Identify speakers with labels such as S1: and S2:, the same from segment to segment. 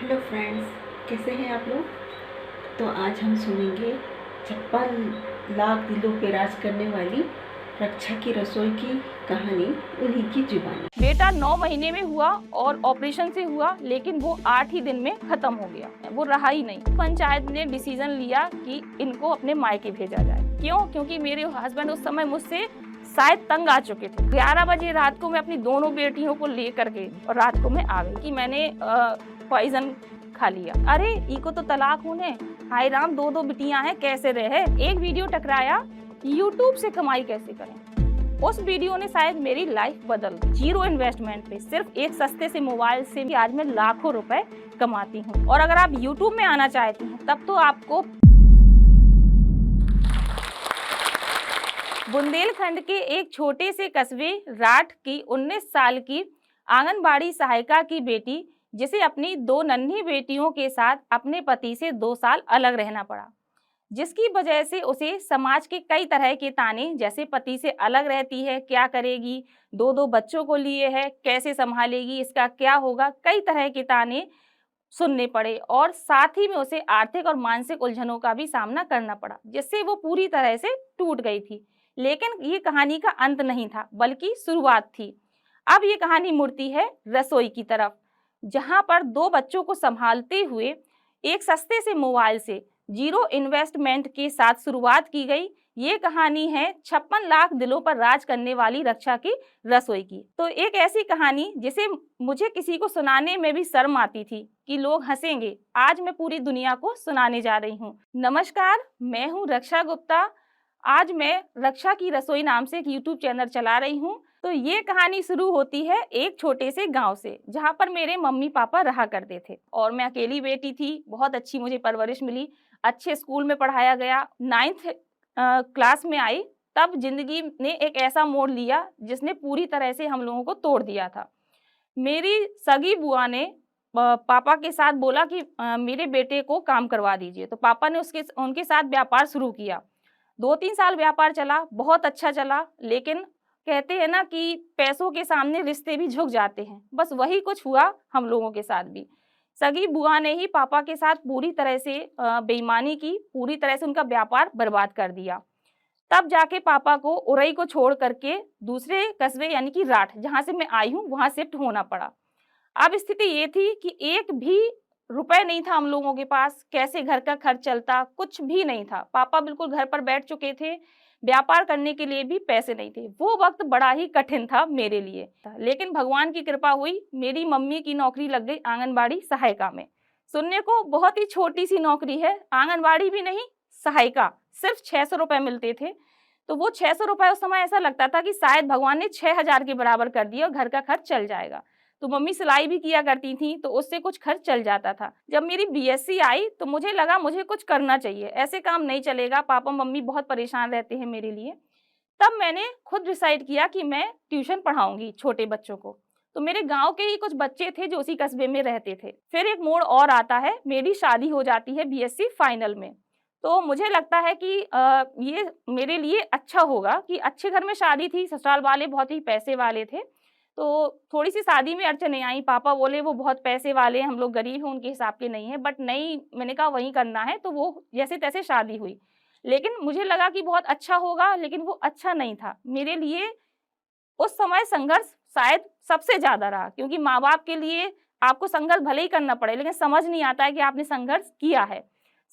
S1: Hello friends, कैसे हैं आप लोग। तो आज हम सुनेंगे 56 लाख दिलों पे राज करने वाली रक्षा की रसोई की कहानी, उन्हीं की जुबानी।
S2: बेटा 9 महीने में हुआ और ऑपरेशन से हुआ, लेकिन वो 8 ही दिन में खत्म हो गया। वो रहा ही नहीं। पंचायत ने डिसीजन लिया कि इनको अपने मायके भेजा जाए। क्यों? क्योंकि मेरे हस्बैंड उस समय मुझसे शायद तंग आ चुके थे। 11 बजे रात को मैं अपनी दोनों बेटियों को लेकर के और रात को मैं आ गई कि मैंने पॉइजन खा लिया। अरे इको तो तलाक होने, हाय राम, 2 बिटियां हैं, कैसे रहे। एक वीडियो टकराया, यूट्यूब से कमाई कैसे करें। उस वीडियो ने शायद मेरी लाइफ बदल दी। जीरो इन्वेस्टमेंट पे सिर्फ एक सस्ते से मोबाइल से भी आज मैं लाखों रुपए कमाती हूँ। और अगर आप यूट्यूब में आना चाहती हैं तब तो आपको बुंदेलखंड के एक छोटे से कस्बे राठ की 19 साल की आंगनबाड़ी सहायिका की बेटी, जिसे अपनी 2 नन्ही बेटियों के साथ अपने पति से 2 साल अलग रहना पड़ा, जिसकी वजह से उसे समाज के कई तरह के ताने, जैसे पति से अलग रहती है, क्या करेगी, 2 बच्चों को लिए है, कैसे संभालेगी, इसका क्या होगा, कई तरह के ताने सुनने पड़े। और साथ ही में उसे आर्थिक और मानसिक उलझनों का भी सामना करना पड़ा, जिससे वो पूरी तरह से टूट गई थी। लेकिन ये कहानी का अंत नहीं था, बल्कि शुरुआत थी। अब ये कहानी मुड़ती है रसोई की तरफ, जहां पर 2 बच्चों को संभालते हुए एक सस्ते से मोबाइल से जीरो इन्वेस्टमेंट के साथ शुरुआत की गई। ये कहानी है 56 लाख दिलों पर राज करने वाली रक्षा की रसोई की। तो एक ऐसी कहानी जिसे मुझे किसी को सुनाने में भी शर्म आती थी कि लोग हंसेंगे, आज मैं पूरी दुनिया को सुनाने जा रही हूँ। नमस्कार, मैं हूँ रक्षा गुप्ता। आज मैं रक्षा की रसोई नाम से एक यूट्यूब चैनल चला रही हूँ। तो ये कहानी शुरू होती है एक छोटे से गांव से, जहाँ पर मेरे मम्मी पापा रहा करते थे और मैं अकेली बेटी थी। बहुत अच्छी मुझे परवरिश मिली, अच्छे स्कूल में पढ़ाया गया। 9th क्लास में आई तब जिंदगी ने एक ऐसा मोड़ लिया जिसने पूरी तरह से हम लोगों को तोड़ दिया था। मेरी सगी बुआ ने पापा के साथ बोला कि मेरे बेटे को काम करवा दीजिए। तो पापा ने उनके साथ व्यापार शुरू किया। 2-3 साल व्यापार चला, बहुत अच्छा चला। लेकिन कहते हैं ना कि पैसों के सामने रिश्ते भी झुक जाते हैं, बस वही कुछ हुआ हम लोगों के साथ भी। सगी बुआ ने ही पापा के साथ पूरी तरह से बेईमानी की, पूरी तरह से उनका व्यापार बर्बाद कर दिया। तब जाके पापा को उरई को छोड़ करके दूसरे कस्बे यानी कि राठ, जहाँ से मैं आई हूँ, वहाँ शिफ्ट होना पड़ा। अब स्थिति ये थी कि एक भी रुपए नहीं था हम लोगों के पास, कैसे घर का खर्च चलता, कुछ भी नहीं था। पापा बिल्कुल घर पर बैठ चुके थे, व्यापार करने के लिए भी पैसे नहीं थे। वो वक्त बड़ा ही कठिन था मेरे लिए, लेकिन भगवान की कृपा हुई, मेरी मम्मी की नौकरी लग गई आंगनबाड़ी सहायिका में। सुनने को बहुत ही छोटी सी नौकरी है, आंगनबाड़ी भी नहीं, सहायिका, सिर्फ 600 रुपए मिलते थे। तो वो 600 रुपए उस समय ऐसा लगता था कि शायद भगवान ने 6000 के बराबर कर दिया और घर का खर्च चल जाएगा। तो मम्मी सिलाई भी किया करती थी, तो उससे कुछ खर्च चल जाता था। जब मेरी बीएससी आई तो मुझे लगा मुझे कुछ करना चाहिए, ऐसे काम नहीं चलेगा, पापा मम्मी बहुत परेशान रहते हैं मेरे लिए। तब मैंने खुद डिसाइड किया कि मैं ट्यूशन पढ़ाऊंगी छोटे बच्चों को। तो मेरे गांव के ही कुछ बच्चे थे जो उसी कस्बे में रहते थे। फिर एक मोड़ और आता है, मेरी शादी हो जाती है बीएससी फाइनल में। तो मुझे लगता है कि ये मेरे लिए अच्छा होगा कि अच्छे घर में शादी थी, ससुराल वाले बहुत ही पैसे वाले थे। तो थोड़ी सी शादी में अड़चनें आई, पापा बोले वो बहुत पैसे वाले हैं, हम लोग गरीब हैं, उनके हिसाब के नहीं है। बट नहीं, मैंने कहा वही करना है, तो वो जैसे तैसे शादी हुई। लेकिन मुझे लगा कि बहुत अच्छा होगा, लेकिन वो अच्छा नहीं था मेरे लिए। उस समय संघर्ष शायद सबसे ज्यादा रहा, क्योंकि माँ बाप के लिए आपको संघर्ष भले ही करना पड़े, लेकिन समझ नहीं आता है कि आपने संघर्ष किया है।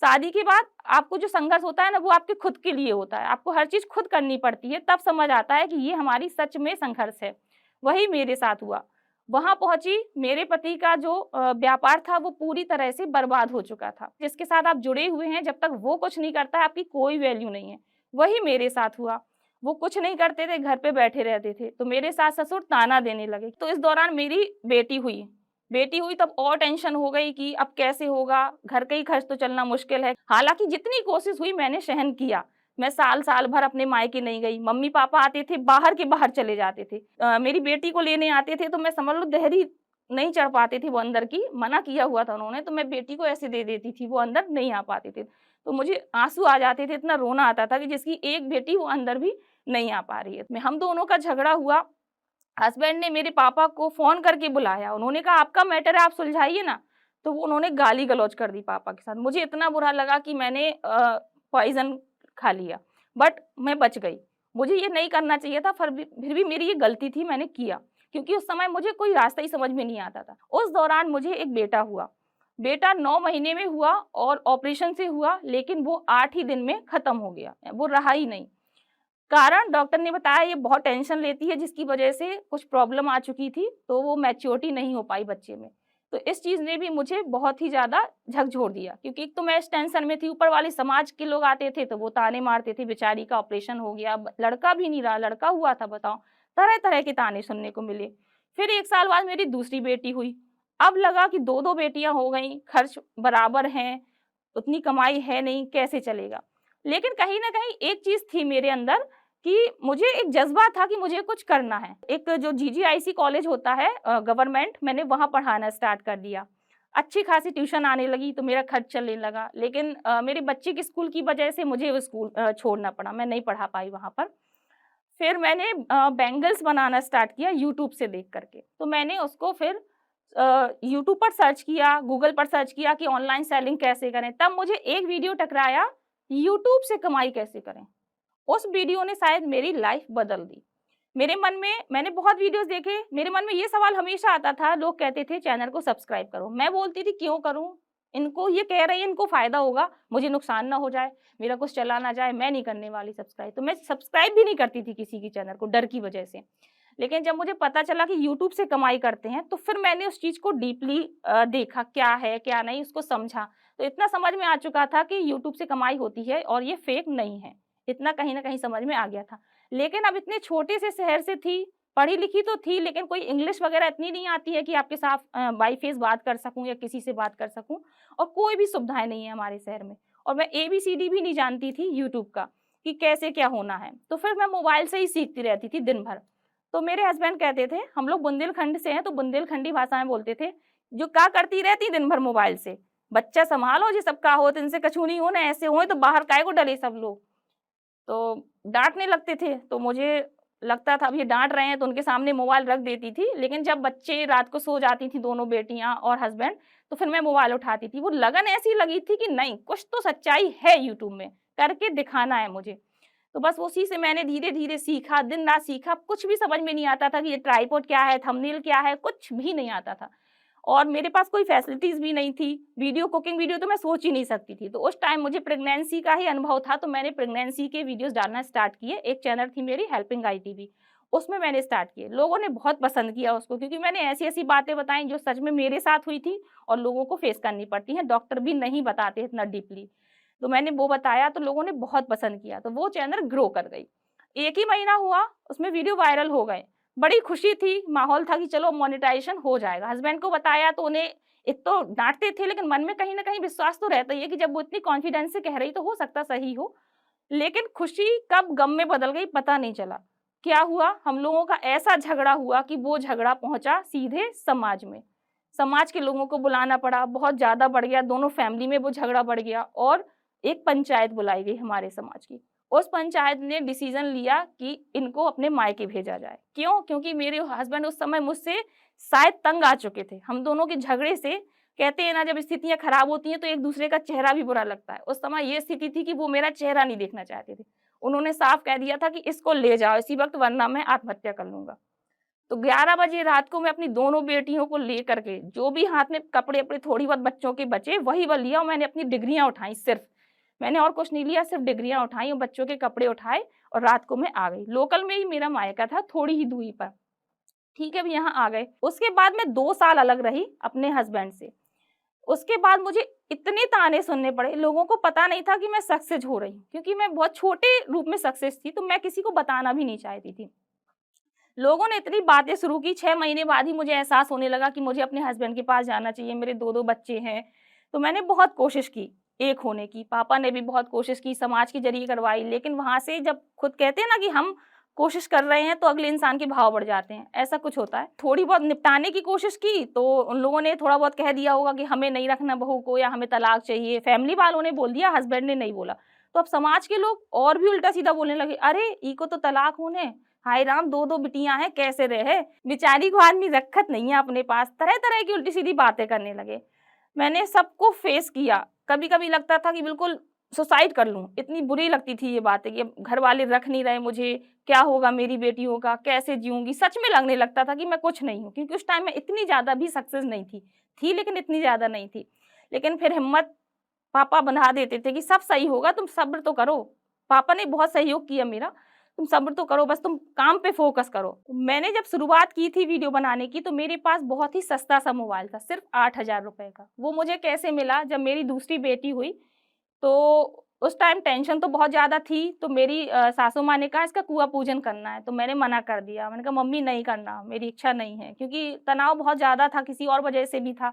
S2: शादी के बाद आपको जो संघर्ष होता है ना, वो आपके खुद के लिए होता है, आपको हर चीज खुद करनी पड़ती है, तब समझ आता है कि ये हमारी सच में संघर्ष है। वही मेरे साथ हुआ। वहां पहुंची, मेरे पति का जो व्यापार था वो पूरी तरह से बर्बाद हो चुका था। जिसके साथ आप जुड़े हुए हैं, जब तक वो कुछ नहीं करता है आपकी कोई वैल्यू नहीं है। वही मेरे साथ हुआ। वो कुछ नहीं करते थे, घर पे बैठे रहते थे, तो मेरे सास ससुर ताना देने लगे। तो इस दौरान मेरी बेटी हुई तब और टेंशन हो गई कि अब कैसे होगा, घर का ही खर्च तो चलना मुश्किल है। हालांकि जितनी कोशिश हुई मैंने सहन किया। मैं साल भर अपने मायके नहीं गई। मम्मी पापा आते थे, बाहर के बाहर चले जाते थे। मेरी बेटी को लेने आते थे तो मैं समझ लो देहरी नहीं चढ़ पाती थी, वो अंदर की मना किया हुआ था उन्होंने, तो मैं बेटी को ऐसे दे देती थी, वो अंदर नहीं आ पाते थे। तो मुझे आंसू आ जाते थे, इतना रोना आता था कि जिसकी एक बेटी वो अंदर भी नहीं आ पा रही है। हम दोनों का झगड़ा हुआ। हस्बैंड ने मेरे पापा को फोन करके बुलाया, उन्होंने कहा आपका मैटर है, आप सुलझाइए ना। तो वो उन्होंने गाली गलौज कर दी पापा के साथ। मुझे इतना बुरा लगा कि मैंने पॉइज़न खा लिया, बट मैं बच गई। मुझे ये नहीं करना चाहिए था, फिर भी मेरी ये गलती थी, मैंने किया, क्योंकि उस समय मुझे कोई रास्ता ही समझ में नहीं आता था। उस दौरान मुझे एक बेटा हुआ। बेटा 9 महीने में हुआ और ऑपरेशन से हुआ, लेकिन वो 8 ही दिन में ख़त्म हो गया, वो रहा ही नहीं। कारण डॉक्टर ने बताया ये बहुत टेंशन लेती है, जिसकी वजह से कुछ प्रॉब्लम आ चुकी थी, तो वो मैच्योरिटी नहीं हो पाई बच्चे में। तो इस चीज़ ने भी मुझे बहुत ही ज़्यादा झकझोर दिया, क्योंकि एक तो मैं इस टेंशन में थी, ऊपर वाले समाज के लोग आते थे तो वो ताने मारते थे, बेचारी का ऑपरेशन हो गया, लड़का भी नहीं रहा, लड़का हुआ था बताओ। तरह-तरह के ताने सुनने को मिले। फिर 1 साल बाद मेरी दूसरी बेटी हुई। अब लगा कि 2-2 बेटियाँ हो गईं, खर्च बराबर हैं, उतनी कमाई है नहीं, कैसे चलेगा? लेकिन कहीं न कहीं एक चीज़ थी मेरे अंदर कि मुझे एक जज़्बा था कि मुझे कुछ करना है। एक जो जीजीआईसी कॉलेज होता है गवर्नमेंट, मैंने वहाँ पढ़ाना स्टार्ट कर दिया। अच्छी खासी ट्यूशन आने लगी तो मेरा खर्च चलने लगा। लेकिन मेरे बच्चे के स्कूल की वजह से मुझे वो स्कूल छोड़ना पड़ा, मैं नहीं पढ़ा पाई वहाँ पर। फिर मैंने बैंगल्स बनाना स्टार्ट किया यूट्यूब से देख कर के। तो मैंने उसको फिर यूट्यूब पर सर्च किया, गूगल पर सर्च किया कि ऑनलाइन सेलिंग कैसे करें। तब मुझे एक वीडियो टकराया, यूट्यूब से कमाई कैसे करें। उस वीडियो ने शायद मेरी लाइफ बदल दी। मेरे मन में मैंने बहुत वीडियोस देखे, मेरे मन में ये सवाल हमेशा आता था, लोग कहते थे चैनल को सब्सक्राइब करो। मैं बोलती थी क्यों करूँ? इनको ये कह रही हैं, इनको फ़ायदा होगा, मुझे नुकसान ना हो जाए, मेरा कुछ चला ना जाए, मैं नहीं करने वाली सब्सक्राइब। तो मैं सब्सक्राइब भी नहीं करती थी किसी की चैनल को, डर की वजह से। लेकिन जब मुझे पता चला कि यूट्यूब से कमाई करते हैं, तो फिर मैंने उस चीज़ को डीपली देखा, क्या है, क्या नहीं, उसको समझा। तो इतना समझ में आ चुका था कि यूट्यूब से कमाई होती है और ये फेक नहीं है। इतना कहीं न कहीं समझ में आ गया था। लेकिन अब इतने छोटे से शहर से थी, पढ़ी-लिखी तो थी, लेकिन कोई इंग्लिश वगैरह इतनी नहीं आती है कि आपके साथ बाई फेस बात कर सकूँ या किसी से बात कर सकूँ, और कोई भी सुविधाएँ नहीं है हमारे शहर में। और मैं एबीसीडी भी नहीं जानती थी यूट्यूब का, कि कैसे क्या होना है। तो फिर मैं मोबाइल से ही सीखती रहती थी दिन भर। तो मेरे हस्बैंड कहते थे, हम लोग बुंदेलखंड से हैं, तो बुंदेलखंडी भाषा में बोलते थे, "जो का करती रहती दिन भर मोबाइल से? बच्चा सँभालो, जे सब का होत इनसे कछु नहीं होना, ऐसे होए तो बाहर काहे को डले सब लोग।" तो डाँटने लगते थे, तो मुझे लगता था अब ये डाँट रहे हैं तो उनके सामने मोबाइल रख देती थी। लेकिन जब बच्चे रात को सो जाती थी, दोनों बेटियाँ और हस्बैंड, तो फिर मैं मोबाइल उठाती थी। वो लगन ऐसी लगी थी कि नहीं, कुछ तो सच्चाई है यूट्यूब में, करके दिखाना है मुझे। तो बस उसी से मैंने धीरे-धीरे सीखा, दिन-रात सीखा, कुछ भी समझ में नहीं आता था कि ये ट्राइपॉड क्या है, थंबनेल क्या है, कुछ भी नहीं आता था। और मेरे पास कोई फैसिलिटीज़ भी नहीं थी। कुकिंग वीडियो तो मैं सोच ही नहीं सकती थी। तो उस टाइम मुझे प्रेगनेंसी का ही अनुभव था, तो मैंने प्रेगनेंसी के वीडियोज़ डालना स्टार्ट किए। एक चैनल थी मेरी हेल्पिंग आईटीवी, उसमें मैंने स्टार्ट किए। लोगों ने बहुत पसंद किया उसको, क्योंकि मैंने ऐसी-ऐसी बातें बताई जो सच में मेरे साथ हुई थी और लोगों को फेस करनी पड़ती हैं, डॉक्टर भी नहीं बताते इतना डीपली। तो मैंने वो बताया तो लोगों ने बहुत पसंद किया, तो वो चैनल ग्रो कर गई। 1 ही महीना हुआ, उसमें वीडियो वायरल हो गए। बड़ी खुशी थी, माहौल था कि चलो मोनेटाइज़ेशन हो जाएगा। हस्बैंड को बताया तो उन्हें, एक तो डाँटते थे, लेकिन मन में कहीं न कहीं विश्वास तो रहता ही है कि जब वो इतनी कॉन्फिडेंस से कह रही तो हो सकता सही हो। लेकिन खुशी कब गम में बदल गई पता नहीं चला। क्या हुआ, हम लोगों का ऐसा झगड़ा हुआ कि वो झगड़ा पहुँचा सीधे समाज में। समाज के लोगों को बुलाना पड़ा, बहुत ज़्यादा बढ़ गया, दोनों फैमिली में वो झगड़ा बढ़ गया और एक पंचायत बुलाई गई हमारे समाज की। उस पंचायत ने डिसीज़न लिया कि इनको अपने मायके भेजा जाए। क्यों? क्योंकि मेरे हस्बैंड उस समय मुझसे शायद तंग आ चुके थे। हम दोनों के झगड़े से, कहते हैं ना, जब स्थितियाँ खराब होती हैं तो एक दूसरे का चेहरा भी बुरा लगता है। उस समय ये स्थिति थी कि वो मेरा चेहरा नहीं देखना चाहते थे। उन्होंने साफ कह दिया था कि इसको ले जाओ इसी वक़्त, वरना मैं आत्महत्या कर लूँगा। तो 11 बजे रात को मैं अपनी दोनों बेटियों को लेकर के, जो भी हाथ में कपड़े-वपड़े थोड़ी बहुत बच्चों के बचे, वही व लिया और मैंने अपनी डिग्रियाँ उठाई सिर्फ़। मैंने और कुछ नहीं लिया, सिर्फ़ डिग्रियाँ उठाई और बच्चों के कपड़े उठाए और रात को मैं आ गई। लोकल में ही मेरा मायका था, थोड़ी ही दूरी पर। ठीक है, अब यहाँ आ गए। उसके बाद मैं 2 साल अलग रही अपने हस्बैंड से। उसके बाद मुझे इतने ताने सुनने पड़े, लोगों को पता नहीं था कि मैं सक्सेस हो रही हूँ, क्योंकि मैं बहुत छोटे रूप में सक्सेस थी, तो मैं किसी को बताना भी नहीं चाहती थी। लोगों ने इतनी बातें शुरू की, 6 महीने बाद ही मुझे एहसास होने लगा कि मुझे अपने हस्बैंड के पास जाना चाहिए, मेरे 2-2 बच्चे हैं। तो मैंने बहुत कोशिश की एक होने की, पापा ने भी बहुत कोशिश की, समाज के ज़रिए करवाई, लेकिन वहाँ से जब खुद कहते हैं ना कि हम कोशिश कर रहे हैं, तो अगले इंसान के भाव बढ़ जाते हैं, ऐसा कुछ होता है। थोड़ी बहुत निपटाने की कोशिश की, तो उन लोगों ने थोड़ा बहुत कह दिया होगा कि हमें नहीं रखना बहू को या हमें तलाक चाहिए, फैमिली वालों ने बोल दिया, हस्बैंड ने नहीं बोला। तो अब समाज के लोग और भी उल्टा-सीधा बोलने लगे, "अरे! इको तो तलाक होने, हाय राम 2-2 बिटियाँ हैं, कैसे रहे? बेचारी को आदमी रखत नहीं है अपने पास।" तरह-तरह की उल्टी-सीधी बातें करने लगे। मैंने सबको फेस किया। कभी-कभी लगता था कि बिल्कुल सुसाइड कर लूँ, इतनी बुरी लगती थी ये बातें कि अब घर वाले रख नहीं रहे मुझे, क्या होगा मेरी बेटियों का, कैसे जीऊँगी? सच में लगने लगता था कि मैं कुछ नहीं हूँ, क्योंकि उस टाइम में इतनी ज़्यादा भी सक्सेस नहीं थी। थी लेकिन इतनी ज़्यादा नहीं थी। लेकिन फिर हिम्मत पापा बँधा देते थे कि सब सही होगा, तुम सब्र तो करो। पापा ने बहुत सहयोग किया मेरा, तुम सब्र तो करो, बस तुम काम पे फ़ोकस करो। मैंने जब शुरुआत की थी वीडियो बनाने की, तो मेरे पास बहुत ही सस्ता-सा मोबाइल था, सिर्फ़ 8,000 रुपए का। वो मुझे कैसे मिला, जब मेरी दूसरी बेटी हुई, तो उस टाइम टेंशन तो बहुत ज़्यादा थी, तो मेरी सासू माँ ने कहा इसका कुआँ पूजन करना है, तो मैंने मना कर दिया। मैंने कहा मम्मी नहीं करना, मेरी इच्छा नहीं है, क्योंकि तनाव बहुत ज़्यादा था, किसी और वजह से भी था,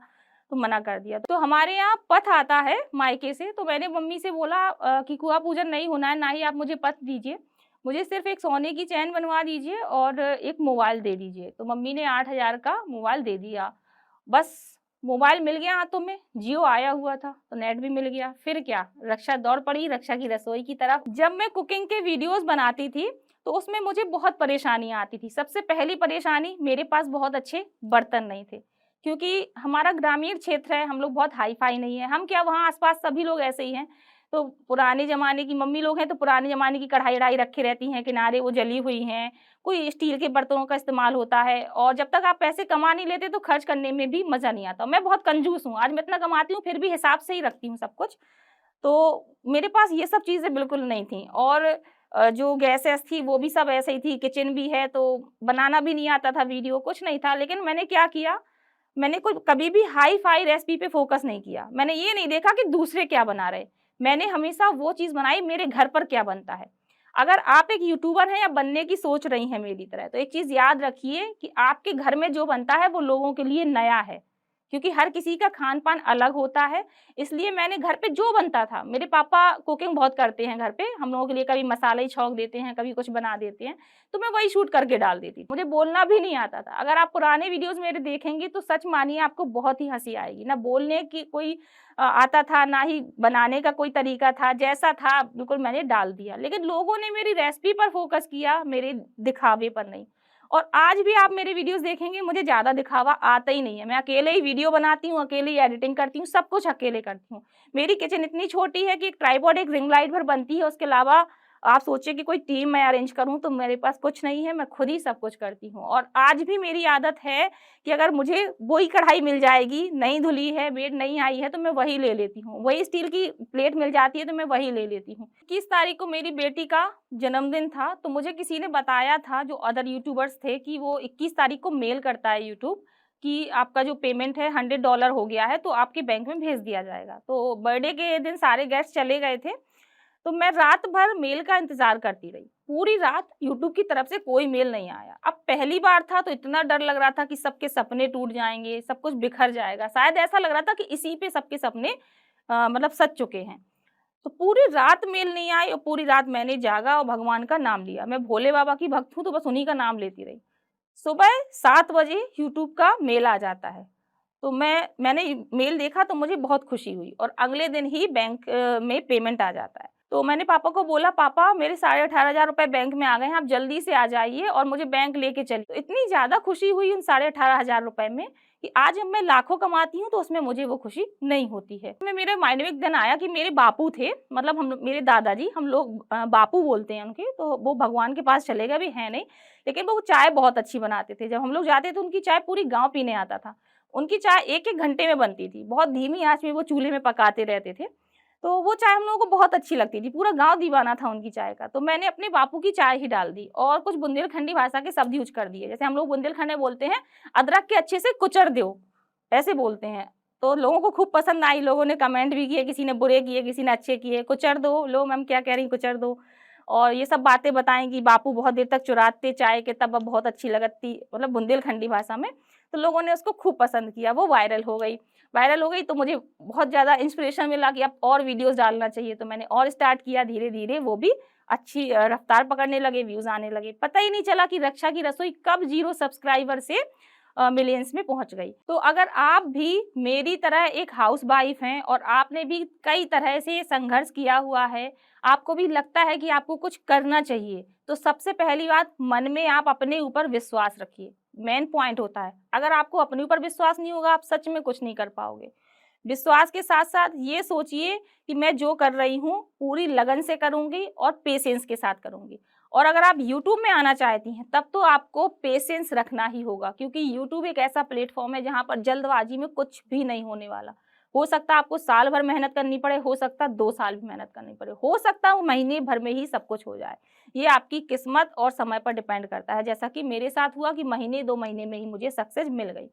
S2: तो मना कर दिया। तो हमारे यहाँ पथ आता है मायके से, तो मैंने मम्मी से बोला कि कुआँ पूजन नहीं होना है, ना ही आप मुझे पथ दीजिए, मुझे सिर्फ़ एक सोने की चैन बनवा दीजिए और एक मोबाइल दे दीजिए। तो मम्मी ने 8,000 का मोबाइल दे दिया। बस मोबाइल मिल गया हाथों में, जियो आया हुआ था, तो नेट भी मिल गया। फिर क्या, रक्षा दौड़ पड़ी रक्षा की रसोई की तरफ। जब मैं कुकिंग के वीडियोज़ बनाती थी, तो उसमें मुझे बहुत परेशानियाँ आती थी। सबसे पहली परेशानी, मेरे पास बहुत अच्छे बर्तन नहीं थे, क्योंकि हमारा ग्रामीण क्षेत्र है, हम लोग बहुत हाई-फाई नहीं है। हम क्या, वहाँ आस-पास सभी लोग ऐसे ही हैं। तो पुराने ज़माने की मम्मी लोग हैं, तो पुराने ज़माने की कढ़ाई-वढ़ाई रखी रहती हैं, किनारे वो जली हुई हैं। कोई स्टील के बर्तनों का इस्तेमाल होता है, और जब तक आप पैसे कमा नहीं लेते तो खर्च करने में भी मज़ा नहीं आता। मैं बहुत कंजूस हूँ, आज मैं इतना कमाती हूँ फिर भी हिसाब से ही रखती हूँ सब कुछ। तो मेरे पास ये सब चीज़ें बिल्कुल नहीं थी, और जो गैसेस थी वो भी सब ऐसे ही थी, किचन भी है तो बनाना भी नहीं आता था वीडियो, कुछ नहीं था। लेकिन मैंने क्या किया, मैंने कोई कभी भी हाई-फाई रेसिपी पे फ़ोकस नहीं किया। मैंने ये नहीं देखा कि दूसरे क्या बना रहे। मैंने हमेशा वो चीज़ बनाई मेरे घर पर क्या बनता है। अगर आप एक यूट्यूबर हैं या बनने की सोच रही हैं मेरी तरह, तो एक चीज़ याद रखिए कि आपके घर में जो बनता है वो लोगों के लिए नया है। क्योंकि हर किसी का खान-पान अलग होता है, इसलिए मैंने घर पे जो बनता था, मेरे पापा कुकिंग बहुत करते हैं घर पे, हम लोगों के लिए कभी मसाला ही छौंक देते हैं, कभी कुछ बना देते हैं, तो मैं वही शूट करके डाल देती थी। मुझे बोलना भी नहीं आता था। अगर आप पुराने वीडियोज़ मेरे देखेंगी तो सच मानिए आपको बहुत ही हँसी आएगी। ना बोलने की कोई आता था, ना ही बनाने का कोई तरीका था, जैसा था बिल्कुल मैंने डाल दिया। लेकिन लोगों ने मेरी रेसिपी पर फ़ोकस किया, मेरे दिखावे पर नहीं। और आज भी आप मेरे वीडियोज़ देखेंगे, मुझे ज़्यादा दिखावा आता ही नहीं है। मैं अकेले ही वीडियो बनाती हूँ, अकेले ही एडिटिंग करती हूँ, सब कुछ अकेले करती हूँ। मेरी किचन इतनी छोटी है कि एक ट्राइपॉड, एक रिंग लाइट भर बनती है, उसके अलावा आप सोचिए कि कोई टीम मैं अरेंज करूँ तो मेरे पास कुछ नहीं है, मैं खुद ही सब कुछ करती हूँ। और आज भी मेरी आदत है कि अगर मुझे वही कढ़ाई मिल जाएगी, नहीं धुली है, मेड नहीं आई है, तो मैं वही ले लेती हूँ। वही स्टील की प्लेट मिल जाती है तो मैं वही ले लेती हूँ। 21 तारीख को मेरी बेटी का जन्मदिन था, तो मुझे किसी ने बताया था, जो अदर यूट्यूबर्स थे, कि वो 21 तारीख को मेल करता है यूट्यूब कि आपका जो पेमेंट है $100 हो गया है, तो आपके बैंक में भेज दिया जाएगा। तो बर्थडे के दिन सारे गेस्ट चले गए थे, तो मैं रात भर मेल का इंतज़ार करती रही। पूरी रात यूट्यूब की तरफ से कोई मेल नहीं आया। अब पहली बार था तो इतना डर लग रहा था कि सबके सपने टूट जाएँगे, सब कुछ बिखर जाएगा। शायद ऐसा लग रहा था कि इसी पे सबके सपने मतलब सज चुके हैं। तो पूरी रात मेल नहीं आई, और पूरी रात मैंने जागा और भगवान का नाम लिया। मैं भोले बाबा की भक्त हूँ, तो बस उन्हीं का नाम लेती रही। सुबह 7 बजे यूट्यूब का मेल आ जाता है। तो मैंने मेल देखा तो मुझे बहुत खुशी हुई, और अगले दिन ही बैंक में पेमेंट आ जाता है। तो मैंने पापा को बोला, पापा मेरे 18,500 रुपए बैंक में आ गए हैं, आप जल्दी से आ जाइए और मुझे बैंक लेके चलिए। तो इतनी ज़्यादा खुशी हुई उन 18,500 रुपए में, कि आज जब मैं लाखों कमाती हूँ तो उसमें मुझे वो खुशी नहीं होती है। मैं मेरे माइंड में एक दिन आया कि मेरे बापू थे, मतलब हम मेरे दादाजी, हम लोग बापू बोलते हैं उनके, तो वो भगवान के पास चले गए, अभी हैं नहीं, लेकिन वो चाय बहुत अच्छी बनाते थे। जब हम लोग जाते थे उनकी चाय पूरी गाँव पीने आता था। उनकी चाय 1-1 घंटे में बनती थी, बहुत धीमी आँच में वो चूल्हे में पकाते रहते थे। तो वो चाय हम लोगों को बहुत अच्छी लगती थी, पूरा गाँव दीवाना था उनकी चाय का। तो मैंने अपने बापू की चाय ही डाल दी, और कुछ बुंदेलखंडी भाषा के शब्द यूज़ कर दिए। जैसे हम लोग बुंदेलखंड में बोलते हैं, अदरक के अच्छे से कुचर दो, ऐसे बोलते हैं। तो लोगों को खूब पसंद आई, लोगों ने कमेंट भी किए, किसी ने बुरे किए, किसी ने अच्छे किए। कुचर दो, लो मैम क्या कह रही हैं, कुचर दो। और ये सब बातें बताएँ कि बापू बहुत देर तक चुराते चाय के, तब अब बहुत अच्छी लगती, मतलब बुंदेलखंडी भाषा में। तो लोगों ने उसको खूब पसंद किया, वो वायरल हो गई। वायरल हो गई तो मुझे बहुत ज़्यादा इंस्पिरेशन मिला कि अब और वीडियोज़ डालना चाहिए, तो मैंने और स्टार्ट किया। धीरे-धीरे वो भी अच्छी रफ्तार पकड़ने लगे, व्यूज़ आने लगे। पता ही नहीं चला कि रक्षा की रसोई कब 0 सब्सक्राइबर से मिलियंस में पहुँच गई। तो अगर आप भी मेरी तरह एक हाउसवाइफ़ हैं, और आपने भी कई तरह से संघर्ष किया हुआ है, आपको भी लगता है कि आपको कुछ करना चाहिए, तो सबसे पहली बात, मन में आप अपने ऊपर विश्वास रखिए। मेन पॉइंट होता है। अगर आपको अपने ऊपर विश्वास नहीं होगा, आप सच में कुछ नहीं कर पाओगे। विश्वास के साथ साथ ये सोचिए कि मैं जो कर रही हूँ पूरी लगन से करूँगी और पेशेंस के साथ करूँगी। और अगर आप यूट्यूब में आना चाहती हैं तब तो आपको पेशेंस रखना ही होगा, क्योंकि यूट्यूब एक ऐसा प्लेटफॉर्म है जहाँ पर जल्दबाजी में कुछ भी नहीं होने वाला। हो सकता है आपको साल भर मेहनत करनी पड़े, हो सकता है 2 साल भी मेहनत करनी पड़े, हो सकता है वो महीने भर में ही सब कुछ हो जाए। ये आपकी किस्मत और समय पर डिपेंड करता है, जैसा कि मेरे साथ हुआ कि महीने 2 महीने में ही मुझे सक्सेस मिल गई।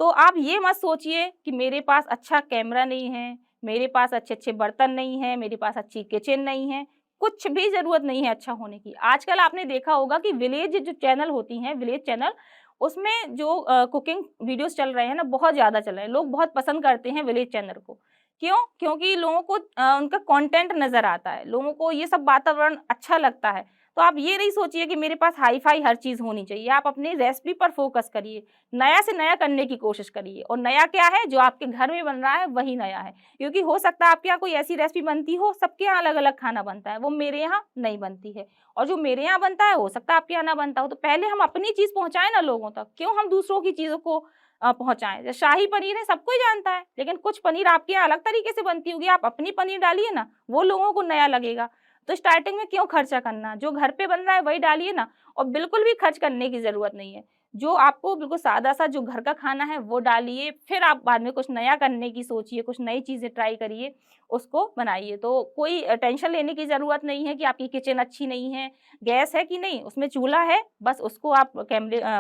S2: तो आप ये मत सोचिए कि मेरे पास अच्छा कैमरा नहीं है, मेरे पास अच्छे-अच्छे बर्तन नहीं हैं, मेरे पास अच्छी किचन नहीं है, कुछ भी ज़रूरत नहीं है अच्छा होने की। आजकल आपने देखा होगा कि विलेज जो चैनल होती हैं, विलेज चैनल, उसमें जो कुकिंग वीडियोज़ चल रहे हैं ना, बहुत ज़्यादा चल रहे हैं। लोग बहुत पसंद करते हैं विलेज चैनल को। क्यों? क्योंकि लोगों को उनका कंटेंट नज़र आता है, लोगों को ये सब वातावरण अच्छा लगता है। तो आप ये नहीं सोचिए कि मेरे पास हाई-फाई हर चीज़ होनी चाहिए, आप अपनी रेसिपी पर फ़ोकस करिए। नया से नया करने की कोशिश करिए, और नया क्या है, जो आपके घर में बन रहा है वही नया है। क्योंकि हो सकता है आपके यहाँ कोई ऐसी रेसिपी बनती हो, सबके यहाँ अलग-अलग खाना बनता है, वो मेरे यहाँ नहीं बनती है, और जो मेरे यहाँ बनता है हो सकता है आपके यहाँ ना बनता हो। तो पहले हम अपनी चीज़ पहुँचाएँ ना लोगों तक, क्यों हम दूसरों की चीज़ों को पहुँचाएँ। जैसे शाही पनीर है, सब कोई जानता है, लेकिन कुछ पनीर आपके यहाँ अलग तरीके से बनती होगी, आप अपनी पनीर डालिए ना, वो लोगों को नया लगेगा। तो स्टार्टिंग में क्यों खर्चा करना, जो घर पे बन रहा है वही डालिए ना, और बिल्कुल भी खर्च करने की ज़रूरत नहीं है। जो आपको बिल्कुल सादा-सा जो घर का खाना है वो डालिए, फिर आप बाद में कुछ नया करने की सोचिए, कुछ नई चीज़ें ट्राई करिए, उसको बनाइए। तो कोई टेंशन लेने की ज़रूरत नहीं है कि आपकी किचन अच्छी नहीं है, गैस है कि नहीं, उसमें चूल्हा है, बस उसको आप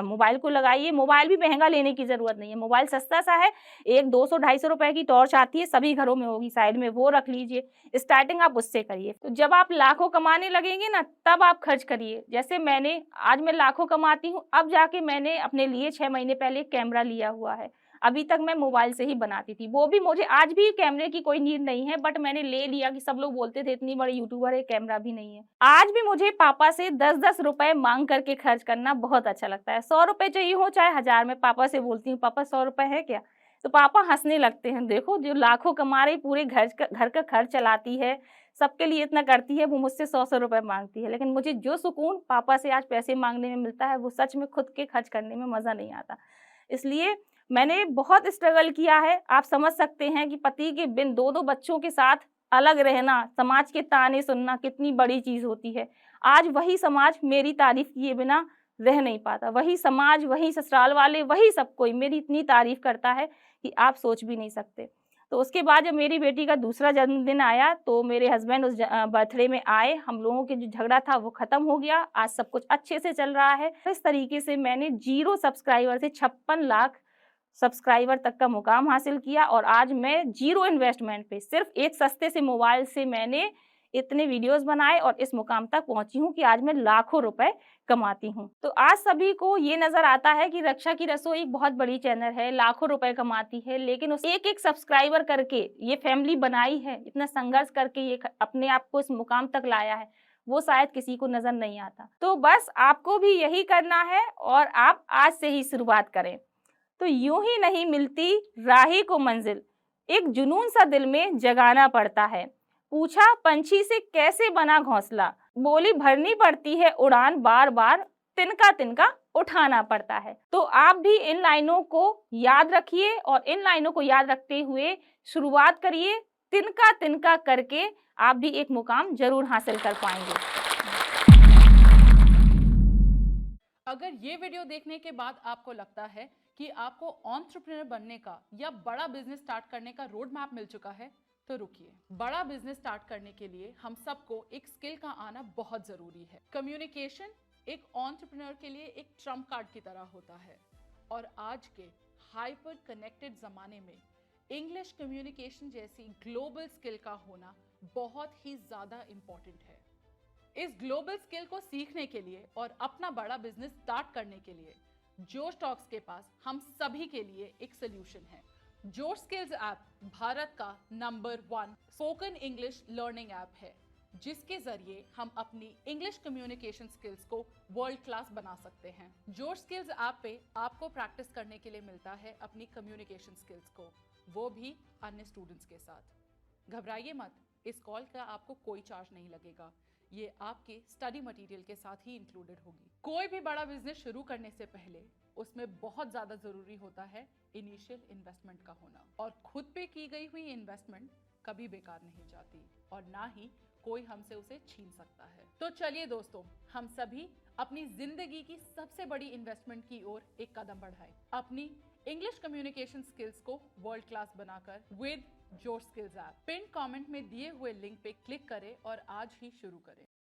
S2: मोबाइल को लगाइए। मोबाइल भी महँगा लेने की ज़रूरत नहीं है, मोबाइल सस्ता-सा है, एक 200 ₹250 की टॉर्च आती है, सभी घरों में होगी साइड में, वो रख लीजिए। स्टार्टिंग आप उससे करिए। तो जब आप लाखों कमाने लगेंगे ना, तब आप खर्च करिए। जैसे आज मैं लाखों कमाती हूँ, अब जाके मैंने अपने लिए 6 महीने पहले एक कैमरा लिया हुआ है। अभी तक मैं मोबाइल से ही बनाती थी। वो भी मुझे आज भी कैमरे की कोई नीड नहीं है, बट मैंने ले लिया कि सब लोग बोलते थे इतनी बड़ी यूट्यूबर है, कैमरा भी नहीं है। आज भी मुझे पापा से 10-10 रुपए माँग करके खर्च करना बहुत अच्छा लगता है। 100 रुपए चाहिए हो चाहे 1000, मैं पापा से बोलती हूँ, पापा 100 रुपए है क्या? तो पापा हँसने लगते हैं, देखो जो लाखों कमा रही, पूरे घर का खर्च चलाती है, सबके लिए इतना करती है, वो मुझसे 100-100 रुपए माँगती है। लेकिन मुझे जो सुकून पापा से आज पैसे माँगने में मिलता है, वो सच में खुद के खर्च करने में मज़ा नहीं आता। इसलिए मैंने बहुत स्ट्रगल किया है। आप समझ सकते हैं कि पति के बिन 2-2 बच्चों के साथ अलग रहना, समाज के ताने सुनना कितनी बड़ी चीज़ होती है। आज वही समाज मेरी तारीफ़ किए बिना रह नहीं पाता। वही समाज, वही ससुराल वाले, वही सब कोई मेरी इतनी तारीफ़ करता है कि आप सोच भी नहीं सकते। तो उसके बाद जब मेरी बेटी का दूसरा जन्मदिन आया, तो मेरे हस्बैंड उस बर्थडे में आए, हम लोगों के जो झगड़ा था वो ख़त्म हो गया, आज सब कुछ अच्छे से चल रहा है। इस तरीके से मैंने 0 सब्सक्राइबर से 56 लाख सब्सक्राइबर तक का मुकाम हासिल किया, और आज मैं 0 इन्वेस्टमेंट पे सिर्फ़ एक सस्ते से मोबाइल से मैंने इतने वीडियोज़ बनाए और इस मुकाम तक पहुँची हूँ कि आज मैं लाखों रुपए कमाती हूँ। तो आज सभी को ये नज़र आता है कि रक्षा की रसोई एक बहुत बड़ी चैनल है, लाखों रुपए कमाती है, लेकिन उस एक-एक सब्सक्राइबर करके ये फैमिली बनाई है, इतना संघर्ष करके ये अपने आप को इस मुकाम तक लाया है, वो शायद किसी को नज़र नहीं आता। तो बस आपको भी यही करना है, और आप आज से ही शुरुआत करें। तो यूं ही नहीं मिलती राही को मंजिल, एक जुनून सा दिल में जगाना पड़ता है। पूछा पंछी से कैसे बना घोंसला, बोली भरनी पड़ती है उड़ान, बार बार तिनका तिनका उठाना पड़ता है। तो आप भी इन लाइनों को याद रखिए, और इन लाइनों को याद रखते हुए शुरुआत करिए। तिनका तिनका करके आप भी एक मुकाम जरूर हासिल कर पाएंगे।
S3: अगर ये वीडियो देखने के बाद आपको लगता है कि आपको एंटरप्रेन्योर बनने का या बड़ा बिजनेस स्टार्ट करने का रोड मैप मिल चुका है, तो रुकिए। बड़ा बिजनेस स्टार्ट करने के लिए हम सबको एक स्किल का आना बहुत जरूरी है। कम्युनिकेशन एक एंटरप्रेन्योर के लिए एक ट्रम्प कार्ड की तरह होता है, और आज के हाइपर कनेक्टेड जमाने में इंग्लिश कम्युनिकेशन जैसी ग्लोबल स्किल का होना बहुत ही ज्यादा इंपॉर्टेंट है। इस ग्लोबल स्किल को सीखने के लिए और अपना बड़ा बिजनेस स्टार्ट करने के लिए जोश टॉक्स के पास हम सभी के लिए एक सोल्यूशन है। जोश स्किल्स ऐप भारत का number 1 spoken English learning app है, जिसके जरिए हम अपनी इंग्लिश कम्युनिकेशन स्किल्स को वर्ल्ड क्लास बना सकते हैं। जोश स्किल्स ऐप पे आपको प्रैक्टिस करने के लिए मिलता है अपनी कम्युनिकेशन स्किल्स को, वो भी अन्य स्टूडेंट्स के साथ। घबराइए मत, इस कॉल का आपको कोई चार्ज नहीं लगेगा। ये आपके स्टडी मटेरियल के साथ ही इंक्लूडेड होगी। कोई भी बड़ा बिजनेस शुरू करने से पहले उसमें बहुत ज्यादा जरूरी होता है इनिशियल इन्वेस्टमेंट का होना, और खुद पे की गई हुई इन्वेस्टमेंट कभी बेकार नहीं जाती और ना ही कोई हमसे उसे छीन सकता है। तो चलिए दोस्तों, हम सभी अपनी जिंदगी की सबसे बड़ी इन्वेस्टमेंट की ओर एक कदम बढ़ाएं, अपनी इंग्लिश कम्युनिकेशन स्किल्स को वर्ल्ड क्लास बनाकर with your skills app. Pin comment में दिए हुए लिंक पे क्लिक करें और आज ही शुरू करें।